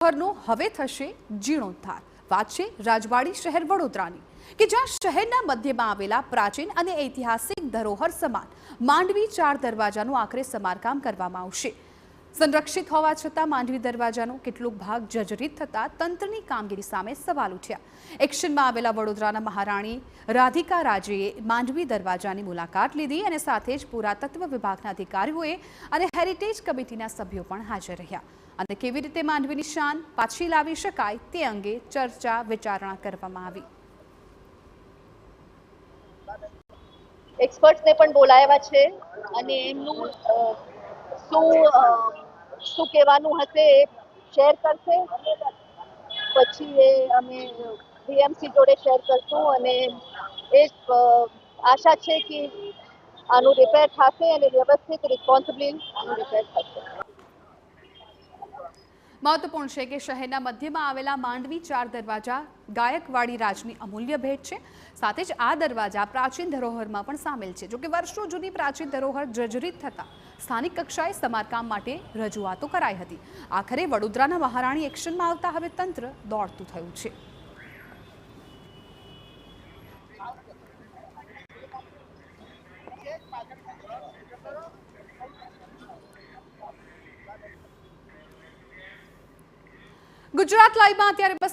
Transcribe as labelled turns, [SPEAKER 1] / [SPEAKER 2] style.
[SPEAKER 1] ધરોહરનો હવે થશે જીર્ણોદ્ધાર। વાત છે રાજવાડી શહેર વડોદરાની, કે જ્યાં શહેરના મધ્યમાં આવેલા પ્રાચીન અને ઐતિહાસિક ધરોહર સમાન માંડવી 4 દરવાજાનું આખરે સમારકામ કરવામાં આવશે। સંરક્ષિત હોવા છતાં માંડવી દરવાજાનો કેટલોક ભાગ જર્જરિત થતા તંત્રની કામગીરી સામે સવાલ ઉઠ્યા। એક્શનમાં આવેલા વડોદરાના મહારાણી રાધિકા રાજેએ માંડવી દરવાજાની મુલાકાત લીધી અને સાથે જ પુરાતત્વ વિભાગના અધિકારીઓએ અને હેરિટેજ કમિટીના સભ્યો પણ હાજર રહ્યા અને કેવી રીતે માંડવીની શાન પાછી લાવી શકાય તે અંગે ચર્ચા વિચારણા કરવામાં આવી।
[SPEAKER 2] એક્સપર્ટ્સને પણ બોલાવ્યા છે અને એમનું શું કહેવાનું હશે એ શેર કરશે। પછી એ અમે ડીએમસી જોડે શેર કરશું અને એક આશા છે કે આનું રિપેર થશે અને વ્યવસ્થિત રિસ્પોન્સિબલી આનું રિપેર થશે।
[SPEAKER 1] મહત્વપૂર્ણ છે કે શહેરના મધ્યમાં આવેલા માંડવી 4 દરવાજા ગાયકવાડી રાજની અમૂલ્ય ભેટ છે। સાથે જ આ દરવાજા પ્રાચીન ધરોહરમાં પણ સામેલ છે। જોકે વર્ષો જૂની પ્રાચીન ધરોહર જર્જરિત થતા સ્થાનિક કક્ષાએ સમારકામ માટે રજૂઆતો કરાઈ હતી। આખરે વડોદરાના મહારાણી એક્શનમાં આવતા હવે તંત્ર દોડતું થયું છે। ગુજરાત લાઈવમાં અત્યારે બસ